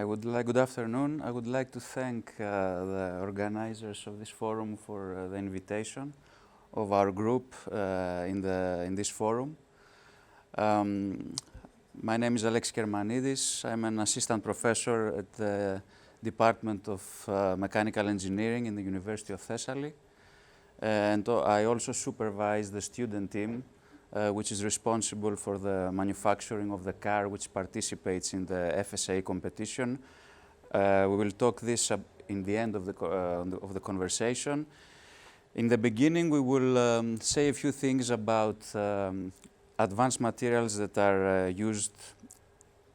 Good afternoon. I would like to thank the organizers of this forum for the invitation of our group in this forum. My name is Alexis Kermanidis. I'm an assistant professor at the Department of Mechanical Engineering in the University of Thessaly. And I also supervise the student team which is responsible for the manufacturing of the car which participates in the FSA competition. We will talk this in the end of the conversation. In the beginning, we will say a few things about advanced materials that are used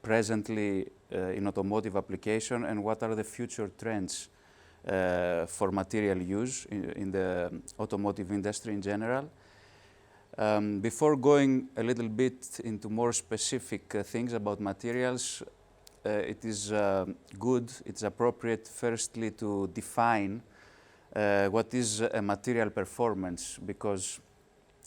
presently in automotive application and what are the future trends for material use in the automotive industry in general. Before going a little bit into more specific things about materials, it is it's appropriate firstly to define what is a material performance, because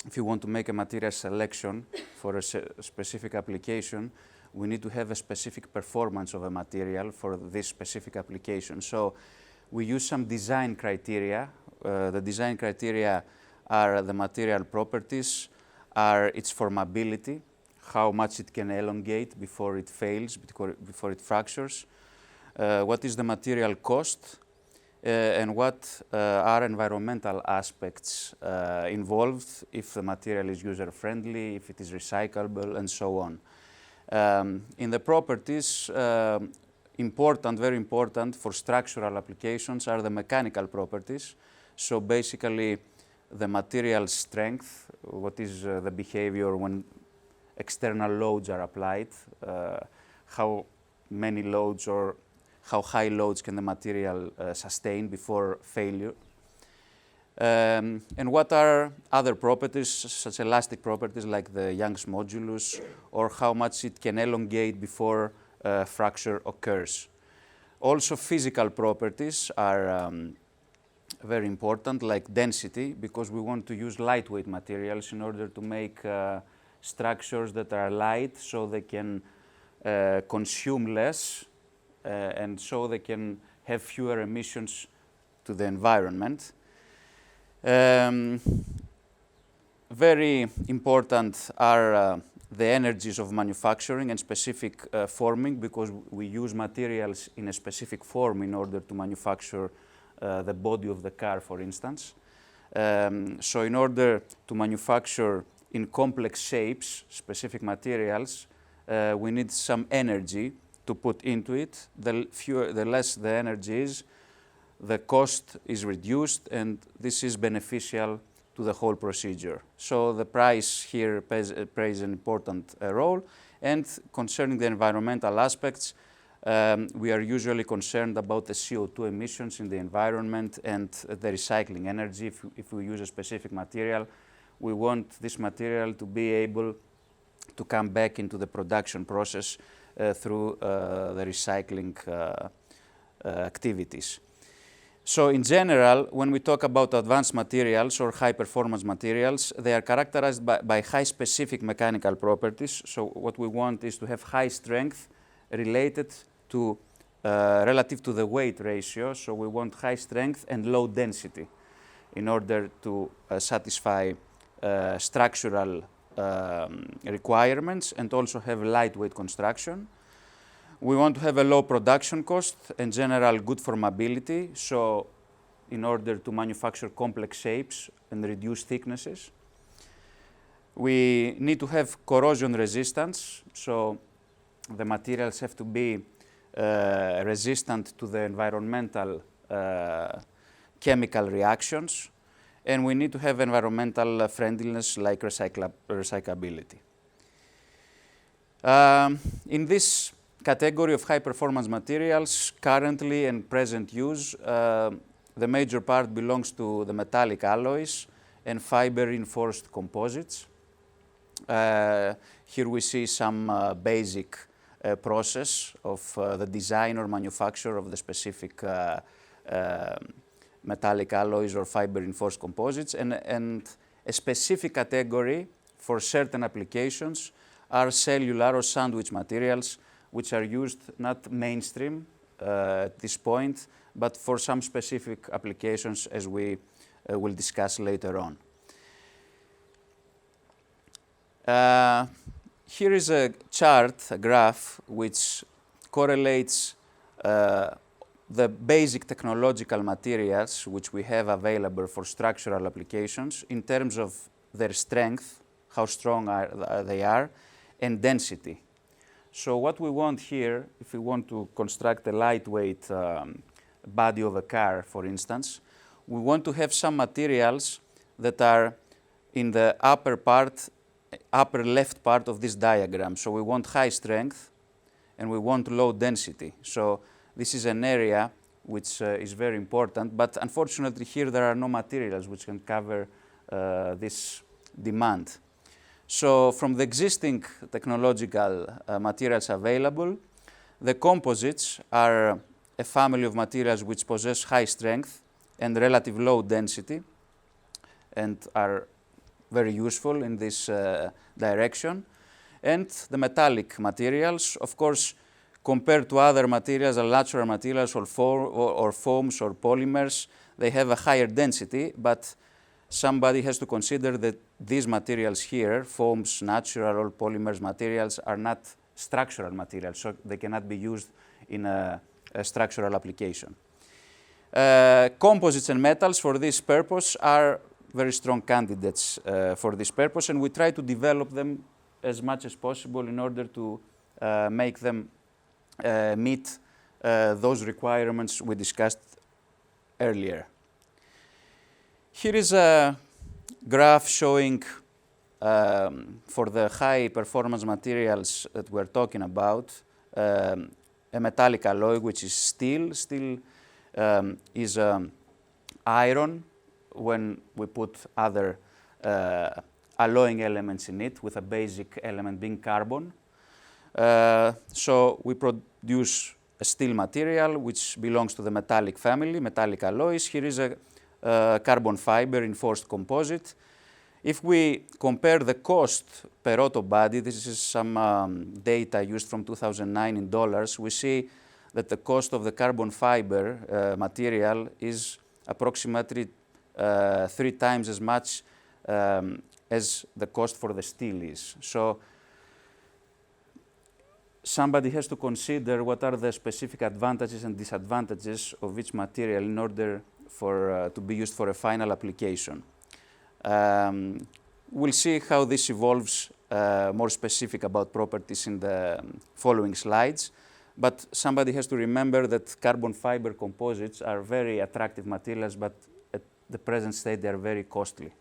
if you want to make a material selection for a specific application, we need to have a specific performance of a material for this specific application. So we use some design criteria. The design criteria are the material properties, are its formability, how much it can elongate before it fails, before it fractures, what is the material cost, and what are environmental aspects involved, if the material is user-friendly, if it is recyclable, and so on. In the properties, very important for structural applications are the mechanical properties. So basically, the material strength, what is the behavior when external loads are applied, how many loads or how high loads can the material sustain before failure. And what are other properties, such elastic properties like the Young's modulus, or how much it can elongate before fracture occurs. Also, physical properties are very important, like density, because we want to use lightweight materials in order to make structures that are light, so they can consume less, and so they can have fewer emissions to the environment. Very important are the energies of manufacturing and specific forming, because we use materials in a specific form in order to manufacture the body of the car, for instance. So in order to manufacture in complex shapes specific materials, we need some energy to put into it. The less the energy is, the cost is reduced, and this is beneficial to the whole procedure. So the price here plays an important role. And concerning the environmental aspects, we are usually concerned about the CO2 emissions in the environment and the recycling energy. If we use a specific material, we want this material to be able to come back into the production process through the recycling activities. So in general, when we talk about advanced materials or high-performance materials, they are characterized by high specific mechanical properties. So what we want is to have high strength related to relative to the weight ratio. So we want high strength and low density in order to satisfy structural requirements and also have lightweight construction. We want to have a low production cost and general good formability, so in order to manufacture complex shapes and reduce thicknesses. We need to have corrosion resistance, so the materials have to be resistant to the environmental chemical reactions, and we need to have environmental friendliness like recyclability. In this category of high-performance materials, currently and present use, the major part belongs to the metallic alloys and fiber-reinforced composites. Here we see some basic process of the design or manufacture of the specific metallic alloys or fiber-reinforced composites, and a specific category for certain applications are cellular or sandwich materials, which are used not mainstream at this point, but for some specific applications, as we will discuss later on. Here is a chart, a graph, which correlates the basic technological materials which we have available for structural applications in terms of their strength, how strong they are, and density. So what we want here, if we want to construct a lightweight body of a car, for instance, we want to have some materials that are in the upper left part of this diagram. So we want high strength and we want low density. So this is an area which is very important, but unfortunately here there are no materials which can cover this demand. So from the existing technological materials available, the composites are a family of materials which possess high strength and relative low density and are very useful in this direction. And the metallic materials, of course, compared to other materials, natural materials or foams or polymers, they have a higher density, but somebody has to consider that these materials here, foams, natural or polymers materials, are not structural materials, so they cannot be used in a structural application. Composites and metals for this purpose are very strong candidates for this purpose, and we try to develop them as much as possible in order to make them meet those requirements we discussed earlier. Here is a graph showing for the high performance materials that we're talking about, a metallic alloy which is steel. Steel is iron when we put other alloying elements in it, with a basic element being carbon. So we produce a steel material which belongs to the metallic family, metallic alloys. Here is a carbon fiber reinforced composite. If we compare the cost per auto body, this is some data used from 2009 in dollars, we see that the cost of the carbon fiber material is approximately 3 times as much as the cost for the steel is. So somebody has to consider what are the specific advantages and disadvantages of each material in order for to be used for a final application. We'll see how this evolves more specific about properties in the following slides, but somebody has to remember that carbon fiber composites are very attractive materials, but at the present state they are very costly.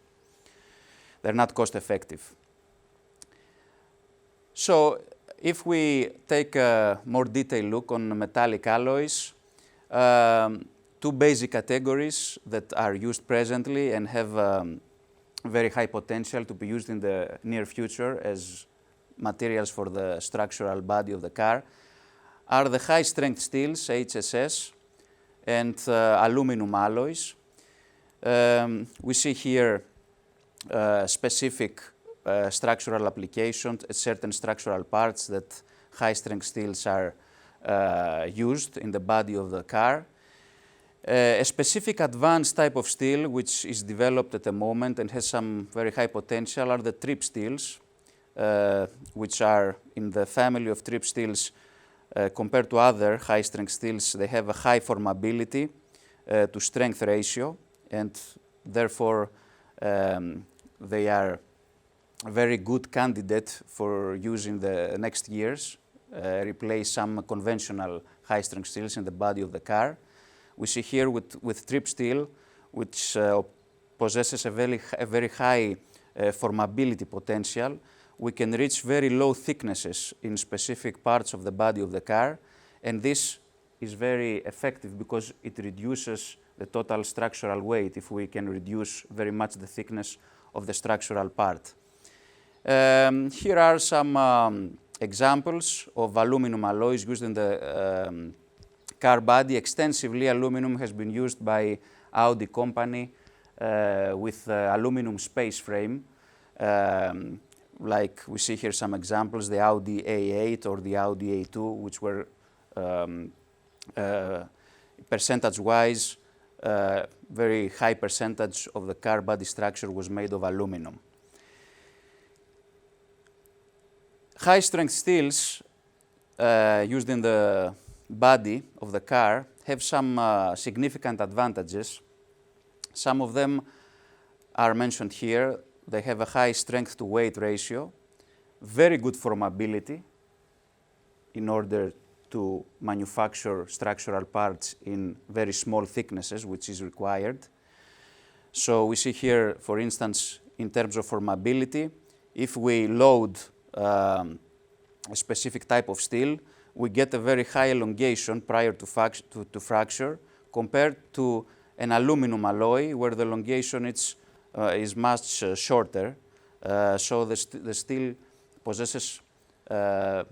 They're not cost effective. So if we take a more detailed look on metallic alloys, 2 basic categories that are used presently and have very high potential to be used in the near future as materials for the structural body of the car are the high strength steels, HSS, and aluminum alloys. We see here specific structural applications at certain structural parts that high strength steels are used in the body of the car. A specific advanced type of steel which is developed at the moment and has some very high potential are the trip steels, which are in the family of trip steels compared to other high strength steels. They have a high formability to strength ratio, and therefore they are a very good candidate for use in the next years, replace some conventional high strength steels in the body of the car. We see here with trip steel, which possesses a very high formability potential, we can reach very low thicknesses in specific parts of the body of the car, and this is very effective because it reduces the total structural weight if we can reduce very much the thickness of the structural part. Here are some examples of aluminum alloys used in the car body. Extensively, aluminum has been used by Audi company with aluminum space frame. Like we see here some examples, the Audi A8 or the Audi A2, which were percentage-wise, very high percentage of the car body structure was made of aluminum. High-strength steels used in the body of the car have some significant advantages. Some of them are mentioned here. They have a high strength-to-weight ratio, very good formability in order to manufacture structural parts in very small thicknesses, which is required. So we see here, for instance, in terms of formability, if we load a specific type of steel, we get a very high elongation prior to fracture compared to an aluminum alloy where the elongation is much shorter. So the steel possesses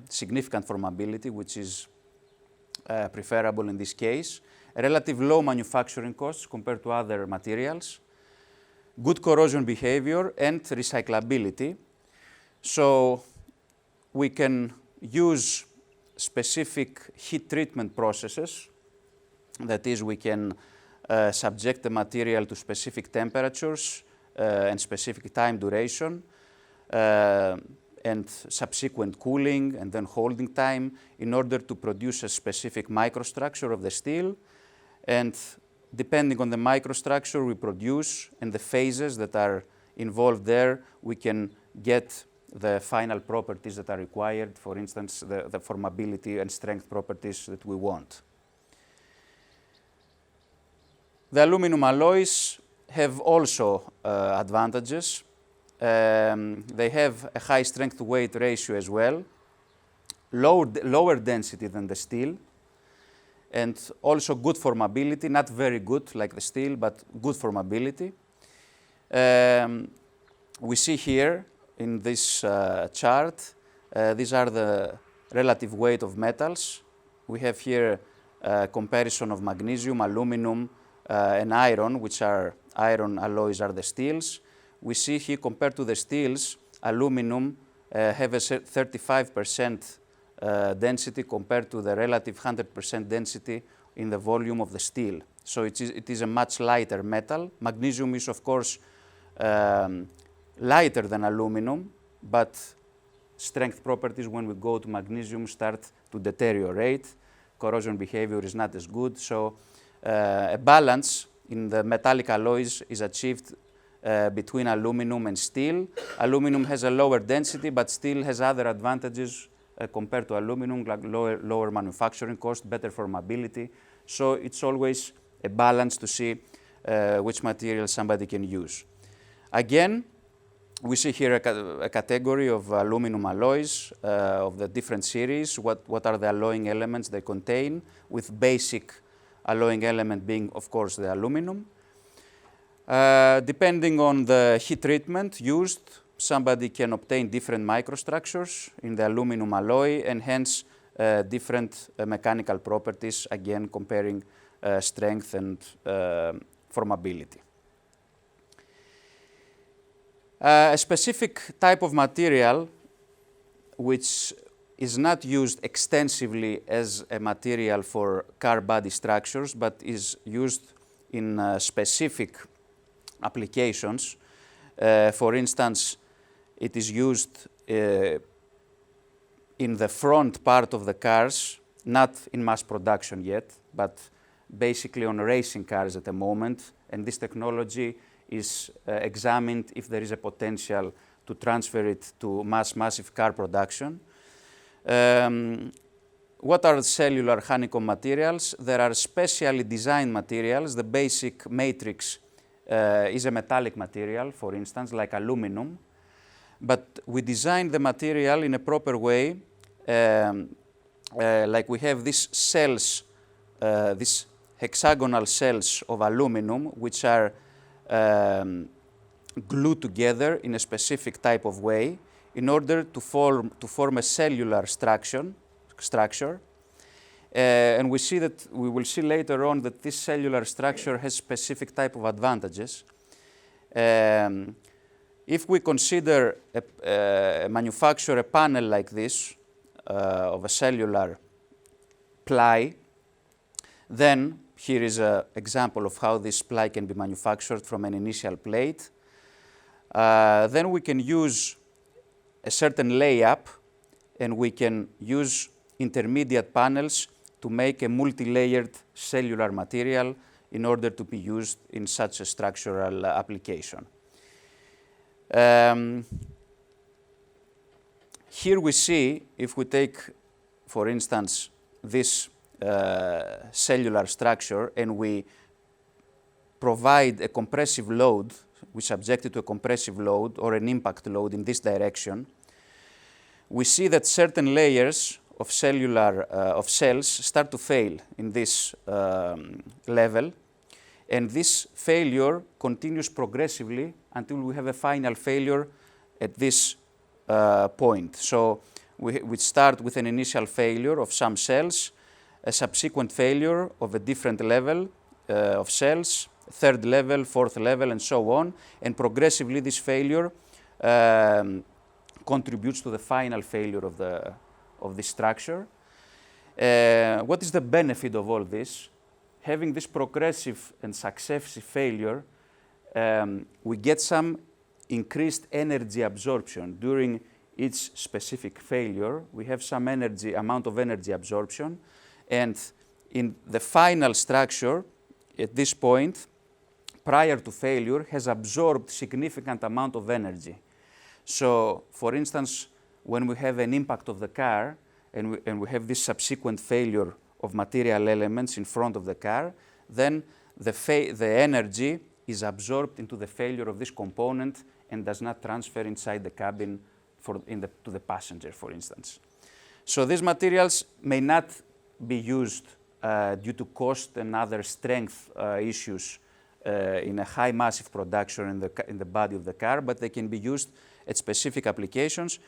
significant formability, which is preferable in this case. Relative low manufacturing costs compared to other materials. Good corrosion behavior and recyclability. So we can use specific heat treatment processes. That is, we can subject the material to specific temperatures and specific time duration and subsequent cooling and then holding time in order to produce a specific microstructure of the steel. And depending on the microstructure we produce and the phases that are involved there, we can get the final properties that are required, for instance, the formability and strength properties that we want. The aluminum alloys have also advantages. They have a high strength-to-weight ratio as well, lower density than the steel, and also good formability, not very good like the steel, but good formability. We see here in this chart, these are the relative weight of metals. We have here a comparison of magnesium, aluminum, and iron, which are iron alloys are the steels. We see here, compared to the steels, aluminum have a 35% density compared to the relative 100% density in the volume of the steel. So it is a much lighter metal. Magnesium is, of course, lighter than aluminum, but strength properties when we go to magnesium start to deteriorate. Corrosion behavior is not as good. So a balance in the metallic alloys is achieved between aluminum and steel. Aluminum has a lower density, but steel has other advantages compared to aluminum, like lower manufacturing cost, better formability. So it's always a balance to see which material somebody can use. Again, we see here a category of aluminum alloys of the different series, what are the alloying elements they contain, with basic alloying element being, of course, the aluminum. Depending on the heat treatment used, somebody can obtain different microstructures in the aluminum alloy and hence different mechanical properties, again comparing strength and formability. A specific type of material which is not used extensively as a material for car body structures, but is used in specific applications. For instance, it is used in the front part of the cars, not in mass production yet, but basically on racing cars at the moment, and this technology is examined if there is a potential to transfer it to massive car production. What are cellular honeycomb materials? There are specially designed materials. The basic matrix is a metallic material, for instance, like aluminum. But we design the material in a proper way, like we have these cells, these hexagonal cells of aluminum, which are glued together in a specific type of way in order to form a cellular structure. And we will see later on that this cellular structure has specific type of advantages. If we consider manufacture a panel like this of a cellular ply, Then here is an example of how this ply can be manufactured from an initial plate. Then we can use a certain layup, and we can use intermediate panels to make a multi-layered cellular material in order to be used in such a structural application. Here we see, if we take, for instance, this cellular structure and we provide a compressive load, we subject it to a compressive load or an impact load in this direction, we see that certain layers of cells start to fail in this level, and this failure continues progressively until we have a final failure at this point. So we start with an initial failure of some cells, a subsequent failure of a different level of cells, third level, fourth level, and so on, and progressively this failure contributes to the final failure of the structure. What is the benefit of all this? Having this progressive and successive failure, we get some increased energy absorption during each specific failure. We have some amount of energy absorption, and in the final structure, at this point, prior to failure, has absorbed significant amount of energy. So, for instance, when we have an impact of the car and we have this subsequent failure of material elements in front of the car, then the energy is absorbed into the failure of this component and does not transfer inside the cabin to the passenger, for instance. So these materials may not be used due to cost and other strength issues in a high massive production in the body of the car, but they can be used at specific applications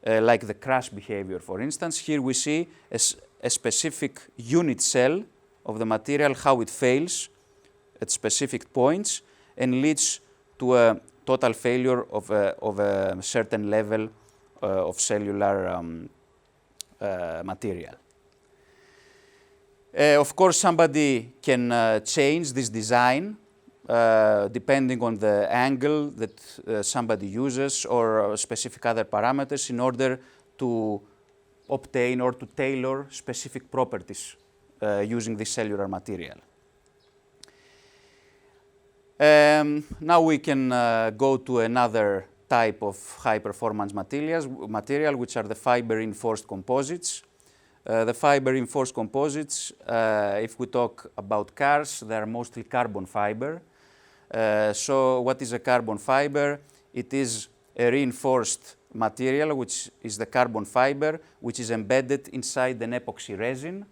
like the crash behavior, for instance. Here we see a specific unit cell of the material, how it fails at specific points and leads to a total failure of a certain level of cellular material. Of course, somebody can change this design depending on the angle that somebody uses or specific other parameters in order to obtain or to tailor specific properties using this cellular material. Now we can go to another type of high-performance material, which are the fiber-reinforced composites. The fiber-reinforced composites, if we talk about cars, they are mostly carbon fiber. So what is a carbon fiber? It is a reinforced material, which is the carbon fiber, which is embedded inside an epoxy resin,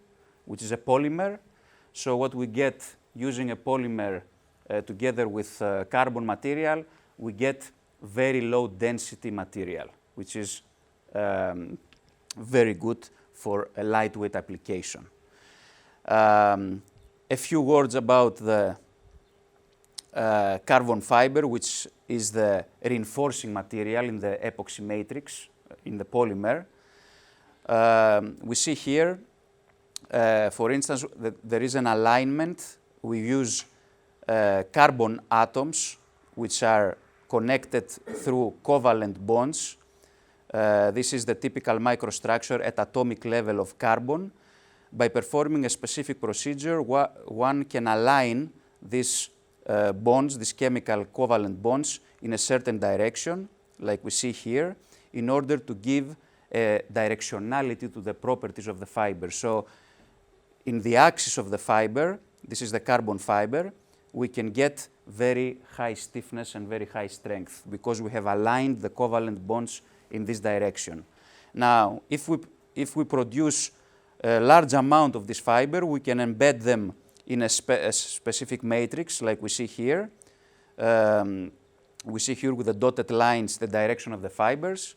which is a polymer. So what we get using a polymer together with carbon material, we get very low density material, which is very good for a lightweight application. A few words about the carbon fiber, which is the reinforcing material in the epoxy matrix, in the polymer. We see here, for instance, that there is an alignment. We use carbon atoms, which are connected through covalent bonds. This is the typical microstructure at atomic level of carbon. By performing a specific procedure, one can align these bonds, these chemical covalent bonds, in a certain direction, like we see here, in order to give a directionality to the properties of the fiber. So, in the axis of the fiber, this is the carbon fiber, we can get very high stiffness and very high strength because we have aligned the covalent bonds in this direction. Now, if we produce a large amount of this fiber, we can embed them in a specific matrix, like we see here. We see here with the dotted lines the direction of the fibers.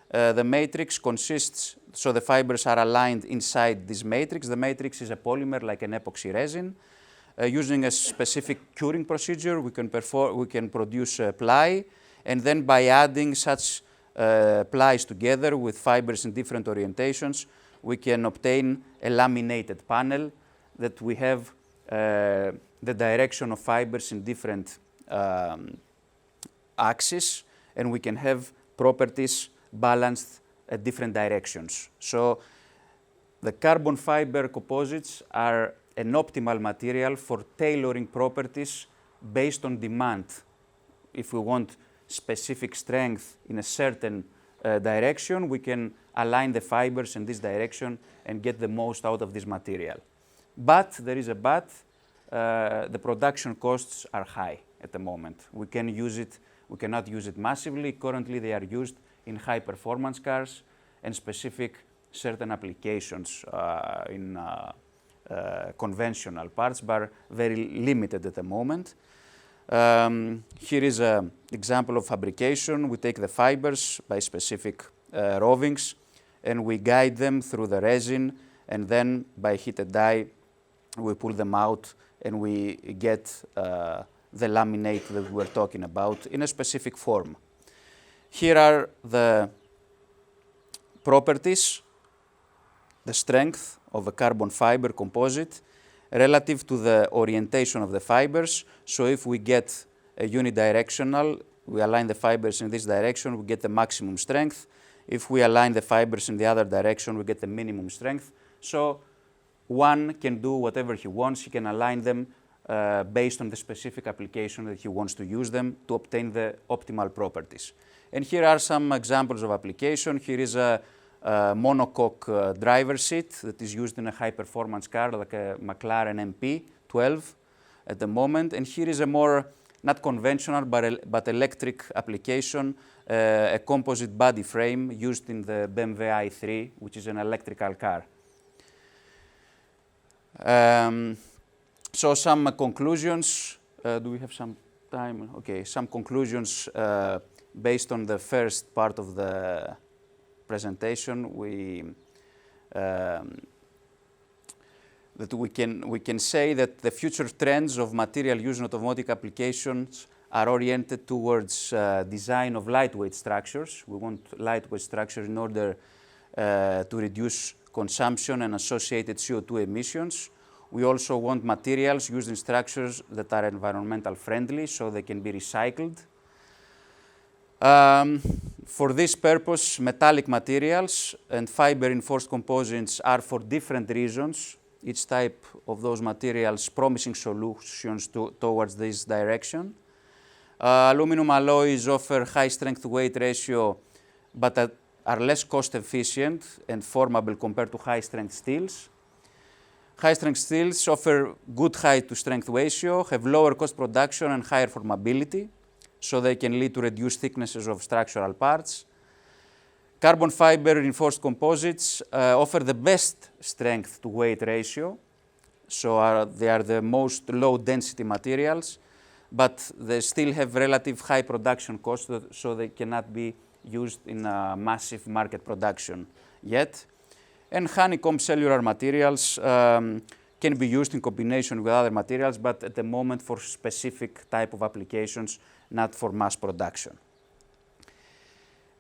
The matrix consists, so the fibers are aligned inside this matrix. The matrix is a polymer like an epoxy resin. Using a specific curing procedure, we can produce ply, and then by adding such plies together with fibers in different orientations, we can obtain a laminated panel that we have the direction of fibers in different axes, and we can have properties balanced at different directions. So the carbon fiber composites are an optimal material for tailoring properties based on demand. If we want specific strength in a certain direction, we can align the fibers in this direction and get the most out of this material. But there is a but, the production costs are high at the moment. We cannot use it massively. Currently they are used in high performance cars and specific certain applications in conventional parts, but very limited at the moment. Here is an example of fabrication. We take the fibers by specific rovings and we guide them through the resin, and then by heated die we pull them out and we get the laminate that we're talking about in a specific form. Here are the properties, the strength of a carbon fiber composite relative to the orientation of the fibers. So if we get a unidirectional, we align the fibers in this direction, we get the maximum strength. If we align the fibers in the other direction, we get the minimum strength. So one can do whatever he wants. He can align them based on the specific application that he wants to use them to obtain the optimal properties. And here are some examples of application. Here is a monocoque driver seat that is used in a high-performance car like a McLaren MP12 at the moment. And here is a more, not conventional, but electric application, a composite body frame used in the BMW i3, which is an electrical car. So some conclusions. Do we have some time? Okay, some conclusions based on the first part of the presentation. That we can say that the future trends of material use in automotive applications are oriented towards design of lightweight structures. We want lightweight structures in order to reduce consumption and associated CO2 emissions. We also want materials used in structures that are environmental friendly, so they can be recycled. For this purpose, metallic materials and fiber-reinforced composites are for different reasons. Each type of those materials promising solutions towards this direction. Aluminum alloys offer high strength-to-weight ratio, but are less cost-efficient and formable compared to high-strength steels. High-strength steels offer good height-to-strength ratio, have lower cost production and higher formability, so they can lead to reduced thicknesses of structural parts. Carbon fiber reinforced composites offer the best strength-to-weight ratio, so they are the most low-density materials, but they still have relative high production costs, so they cannot be used in massive market production yet. And honeycomb cellular materials can be used in combination with other materials, but at the moment for specific type of applications, not for mass production.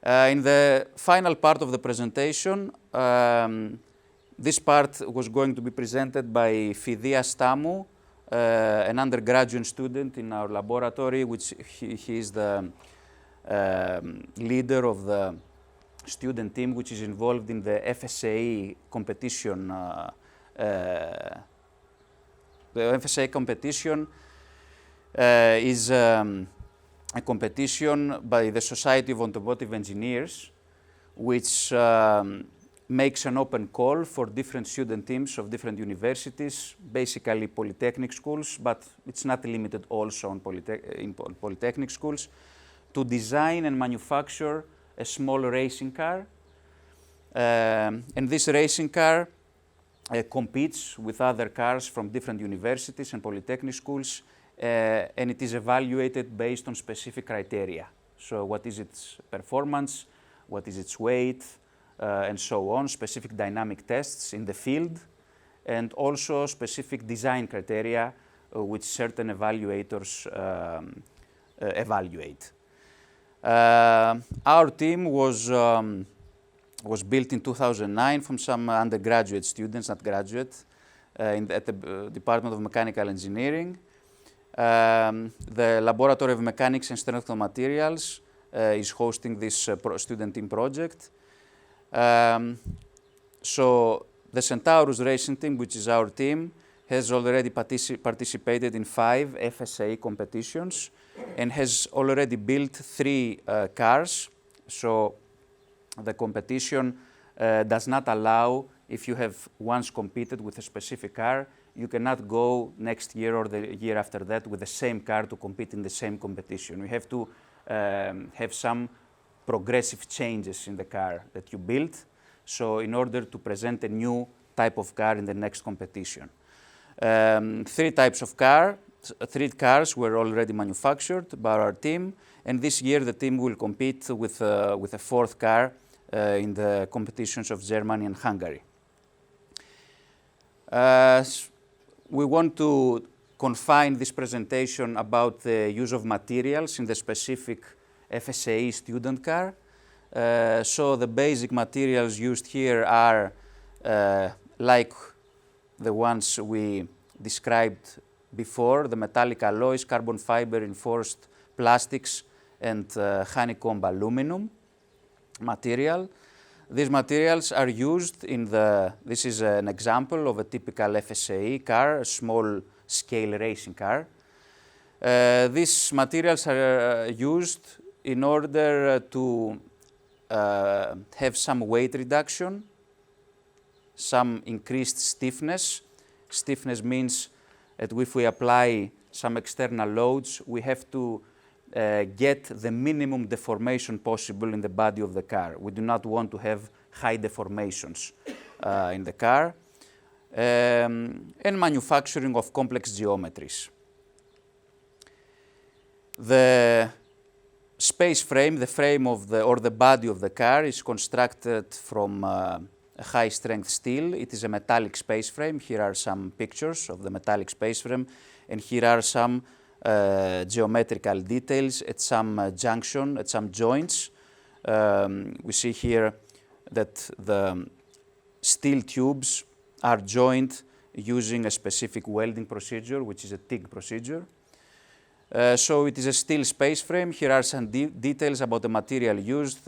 In the final part of the presentation, this part was going to be presented by Fidias Tamu, an undergraduate student in our laboratory, which he is the leader of the student team which is involved in the FSAE competition. The FSAE competition is a competition by the Society of Automotive Engineers, which makes an open call for different student teams of different universities, basically polytechnic schools, but it's not limited also on polytechnic schools, to design and manufacture a small racing car. And this racing car competes with other cars from different universities and polytechnic schools, and it is evaluated based on specific criteria. So what is its performance, what is its weight, and so on, specific dynamic tests in the field, and also specific design criteria which certain evaluators evaluate. Our team was built in 2009 from some undergraduate students, not graduate, at the Department of Mechanical Engineering. The Laboratory of Mechanics and Strength of Materials is hosting this student team project. So the Centaurus racing team, which is our team, has already participated in 5 FSAE competitions and has already built 3 cars. So the competition does not allow, if you have once competed with a specific car, you cannot go next year or the year after that with the same car to compete in the same competition. You have to have some progressive changes in the car that you built, so in order to present a new type of car in the next competition. 3 types of car, 3 cars were already manufactured by our team, and this year the team will compete with a 4th car in the competitions of Germany and Hungary. We want to confine this presentation about the use of materials in the specific FSAE student car. So the basic materials used here are like the ones we described before, the metallic alloys, carbon fiber reinforced plastics, and honeycomb aluminum material. These materials are used in this is an example of a typical FSAE car, a small scale racing car. These materials are used in order to have some weight reduction, some increased stiffness. Stiffness means that if we apply some external loads, we have to get the minimum deformation possible in the body of the car. We do not want to have high deformations in the car. And manufacturing of complex geometries. The space frame, the frame of the body of the car is constructed from a high strength steel. It is a metallic space frame. Here are some pictures of the metallic space frame, and here are some geometrical details at some junction, at some joints. We see here that the steel tubes are joined using a specific welding procedure, which is a TIG procedure. So it is a steel space frame. Here are some details about the material used,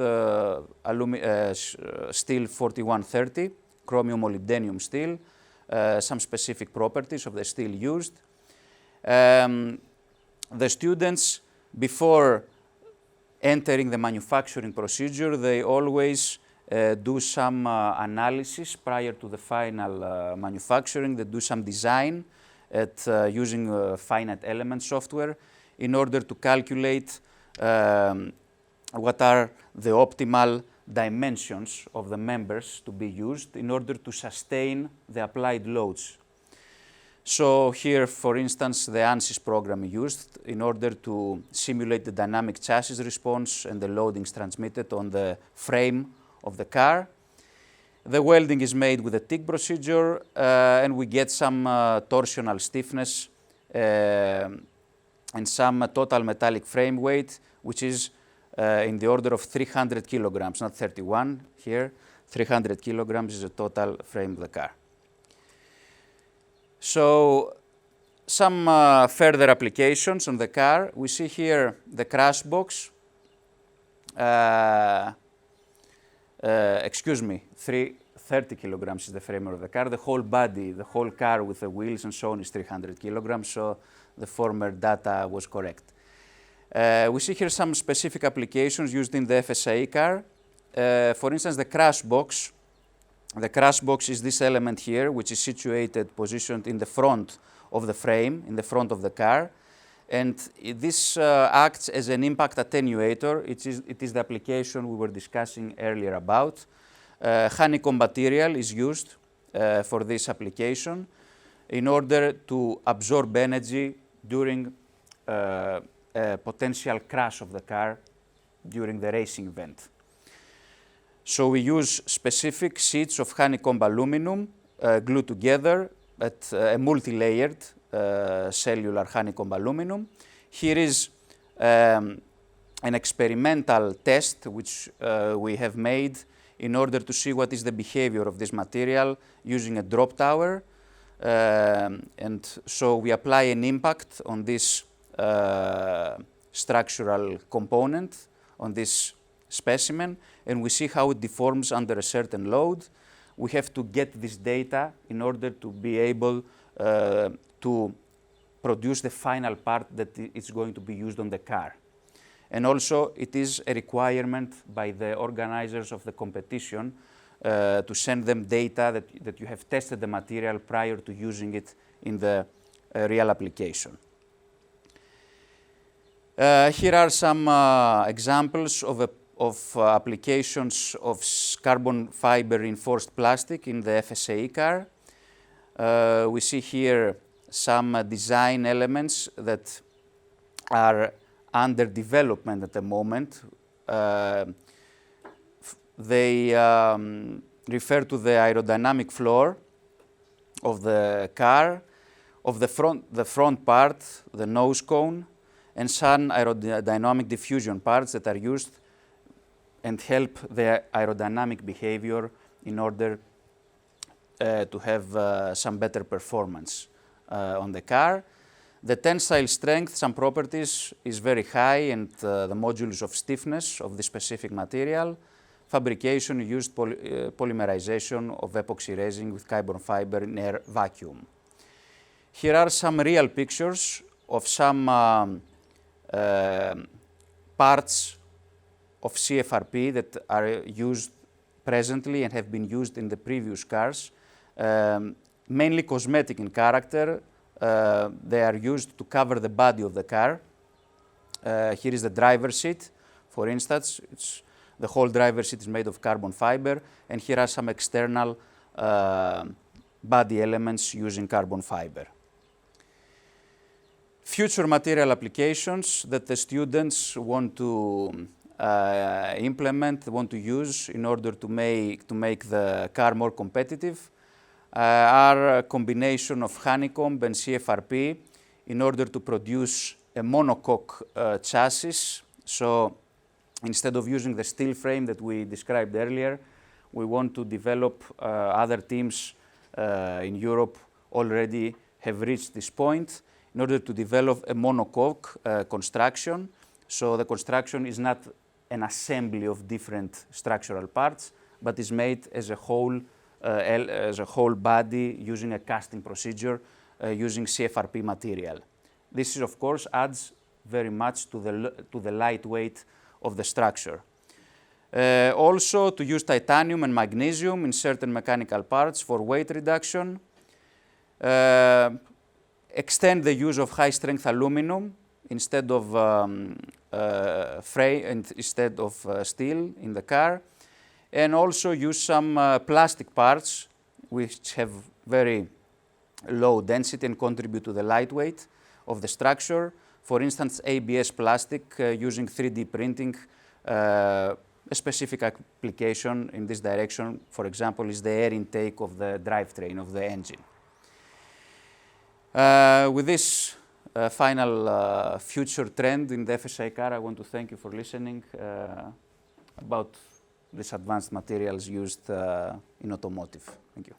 steel 4130, chromium molybdenum steel, some specific properties of the steel used. The students, before entering the manufacturing procedure, they always do some analysis prior to the final manufacturing. They do some design at using finite element software in order to calculate what are the optimal dimensions of the members to be used in order to sustain the applied loads. So here, for instance, the ANSYS program used in order to simulate the dynamic chassis response and the loadings transmitted on the frame of the car. The welding is made with a TIG procedure, and we get some torsional stiffness and some total metallic frame weight, which is in the order of 300 kilograms, not 31 here. 300 kilograms is the total frame of the car. So some further applications on the car. We see here the crash box. 30 kilograms is the frame of the car. The whole body, the whole car with the wheels and so on is 300 kilograms, so the former data was correct. We see here some specific applications used in the FSAE car. For instance, the crash box. The crash box is this element here, which is situated, positioned in the front of the frame, in the front of the car. And this acts as an impact attenuator. It is the application we were discussing earlier about. Honeycomb material is used for this application in order to absorb energy during a potential crash of the car during the racing event. So we use specific sheets of honeycomb aluminum glued together at a multi-layered cellular honeycomb aluminum. Here is an experimental test which we have made in order to see what is the behavior of this material using a drop tower. And so we apply an impact on this structural component, on this specimen, and we see how it deforms under a certain load. We have to get this data in order to be able to produce the final part that is going to be used on the car. And also, it is a requirement by the organizers of the competition to send them data that you have tested the material prior to using it in the real application. Here are some examples of applications of carbon fiber reinforced plastic in the FSAE car. We see here some design elements that are under development at the moment. They refer to the aerodynamic floor of the car, of the front part, the nose cone, and some aerodynamic diffusion parts that are used and help the aerodynamic behavior in order to have some better performance on the car. The tensile strength, some properties, is very high, and the modulus of stiffness of the specific material. Fabrication used polymerization of epoxy resin with carbon fiber in air vacuum. Here are some real pictures of some parts of CFRP that are used presently and have been used in the previous cars, mainly cosmetic in character. They are used to cover the body of the car. Here is the driver's seat, for instance. The whole driver's seat is made of carbon fiber, and here are some external body elements using carbon fiber. Future material applications that the students want to implement, want to use in order to make the car more competitive are a combination of honeycomb and CFRP in order to produce a monocoque chassis. So instead of using the steel frame that we described earlier, we want to develop, other teams in Europe already have reached this point, in order to develop a monocoque construction. So the construction is not an assembly of different structural parts, but is made as a whole body using a casting procedure using CFRP material. This is, of course, adds very much to the lightweight of the structure. Also to use titanium and magnesium in certain mechanical parts for weight reduction. Extend the use of high-strength aluminum instead of instead of steel in the car. And also use some plastic parts which have very low density and contribute to the lightweight of the structure. For instance, ABS plastic using 3D printing. A specific application in this direction, for example, is the air intake of the drivetrain of the engine. With this final future trend in the FSAE car, I want to thank you for listening about these advanced materials used in automotive. Thank you.